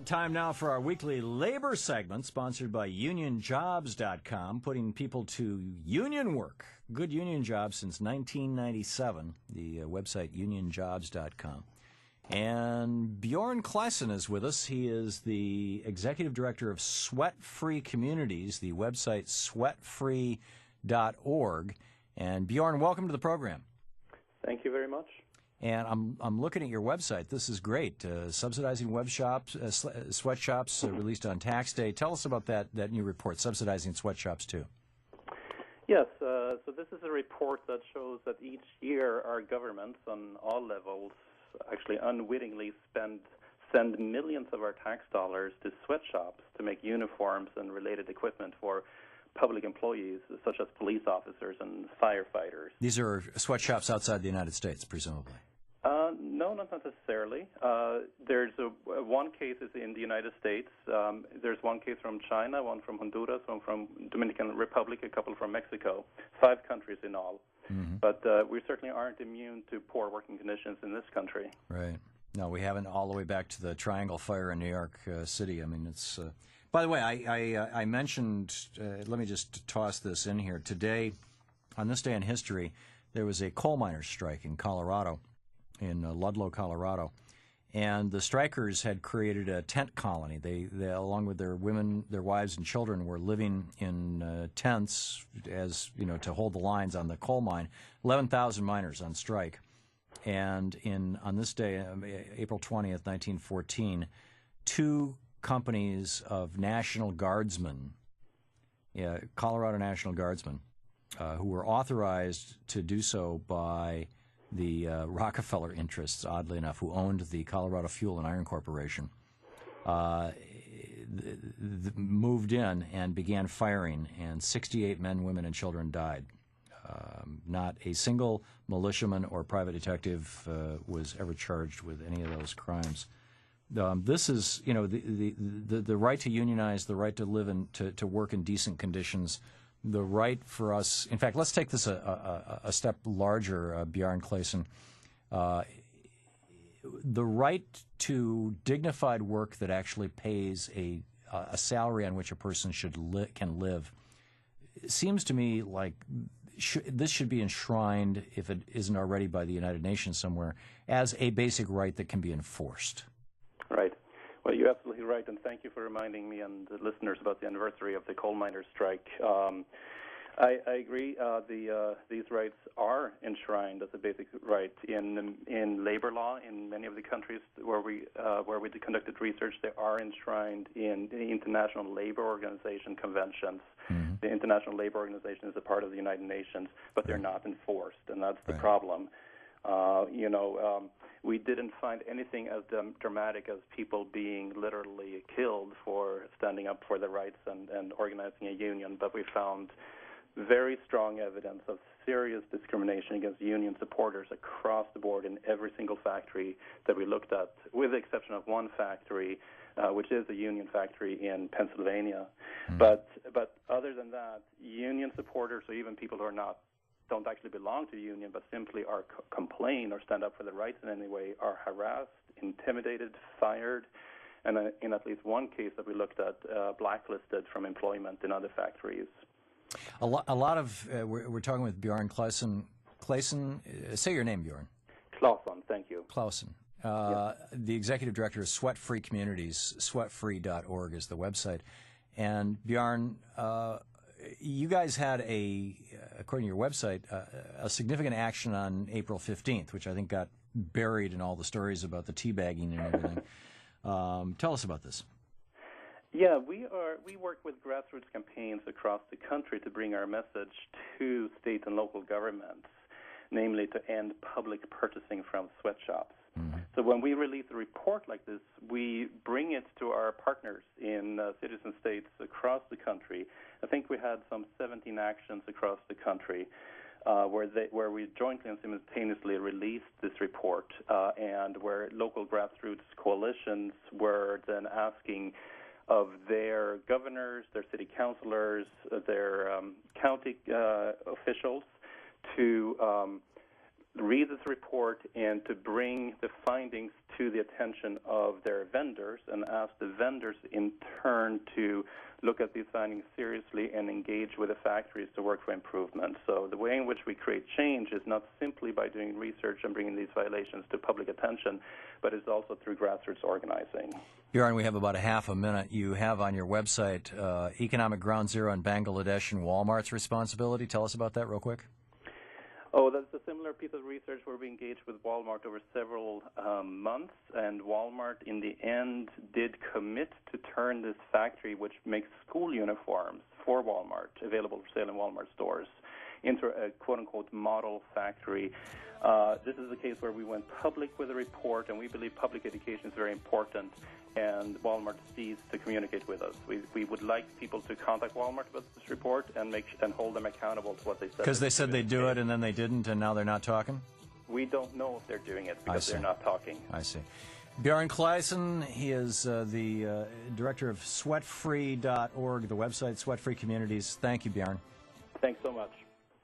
Time now for our weekly labor segment, sponsored by UnionJobs.com, putting people to union work. Good union jobs since 1997, the website UnionJobs.com. And Bjorn Klessen is with us. He is the executive director of Sweat-Free Communities, the website sweatfree.org. And Bjorn, welcome to the program. Thank you very much. And I'm looking at your website. This is great. Subsidizing web shops, sweatshops released on tax day. Tell us about that new report, Subsidizing Sweatshops Too. Yes, so this is a report that shows that each year our governments on all levels actually unwittingly send millions of our tax dollars to sweatshops to make uniforms and related equipment for public employees, such as police officers and firefighters. These are sweatshops outside the United States, presumably. No, not necessarily. There's one case is in the United States. There's one case from China, one from Honduras, one from Dominican Republic, a couple from Mexico. 5 countries in all. Mm-hmm. But we certainly aren't immune to poor working conditions in this country. Right. No, we haven't all the way back to the Triangle Fire in New York City. I mean, it's... By the way, I mentioned, let me just toss this in here. Today, on this day in history, there was a coal miners' strike in Colorado, in Ludlow, Colorado. And the strikers had created a tent colony. They along with their women, their wives and children, were living in tents as, you know, to hold the lines on the coal mine. 11,000 miners on strike. And on this day, April 20th, 1914, 2 companies of National Guardsmen, Colorado National Guardsmen, who were authorized to do so by the Rockefeller interests, oddly enough, who owned the Colorado Fuel and Iron Corporation, moved in and began firing, and 68 men, women, and children died. Not a single militiaman or private detective was ever charged with any of those crimes. This is, you know, the right to unionize, the right to live and to work in decent conditions, the right for us. In fact, let's take this a step larger, Bjorn Klessen. The right to dignified work that actually pays a salary on which a person can live seems to me like this should be enshrined, if it isn't already by the United Nations somewhere, as a basic right that can be enforced. Right. Well, you're absolutely right, and thank you for reminding me and the listeners about the anniversary of the coal miners' strike. I agree. These rights are enshrined as a basic right in labor law in many of the countries where we conducted research. They are enshrined in the International Labor Organization conventions. Mm-hmm. The International Labor Organization is a part of the United Nations, but they're not enforced, and that's the problem. We didn't find anything as dramatic as people being literally killed for standing up for their rights and organizing a union, but we found very strong evidence of serious discrimination against union supporters across the board in every single factory that we looked at, with the exception of one factory, which is a union factory in Pennsylvania. Mm. But other than that, union supporters, or even people who don't actually belong to a union, but simply are complain or stand up for their rights in any way, are harassed, intimidated, fired, and in at least one case that we looked at, blacklisted from employment in other factories. A lot of we're talking with Bjorn Klessen. Klessen, say your name, Bjorn. Clausen, thank you. Clausen. The executive director of Sweat-Free Communities. Sweatfree.org is the website. And Bjorn, you guys had according to your website, a significant action on April 15th, which I think got buried in all the stories about the teabagging and everything. Tell us about this. Yeah, we work with grassroots campaigns across the country to bring our message to state and local governments, namely to end public purchasing from sweatshops. Mm-hmm. So when we release a report like this, we bring it to our partners in cities and states across the country. I think we had some 17 actions across the country where we jointly and simultaneously released this report, and where local grassroots coalitions were then asking of their governors, their city councilors, their county officials to read this report and to bring the findings to the attention of their vendors and ask the vendors in turn to look at these findings seriously and engage with the factories to work for improvement. So the way in which we create change is not simply by doing research and bringing these violations to public attention, but it's also through grassroots organizing. Bjorn, we have about a half a minute. You have on your website Economic Ground Zero in Bangladesh and Walmart's responsibility. Tell us about that real quick. Oh, that's a similar piece of research where we engaged with Walmart over several months, and Walmart in the end did commit to turn this factory, which makes school uniforms for Walmart, available for sale in Walmart stores, into a quote-unquote model factory. This is a case where we went public with a report, and we believe public education is very important, and Walmart ceased to communicate with us. We would like people to contact Walmart about this report and hold them accountable to what they said. Because they said they'd do it, and then they didn't, and now they're not talking? We don't know if they're doing it because they're not talking. I see. Bjorn Claessen, he is the director of sweatfree.org, the website Sweat Free Communities. Thank you, Bjorn. Thanks so much.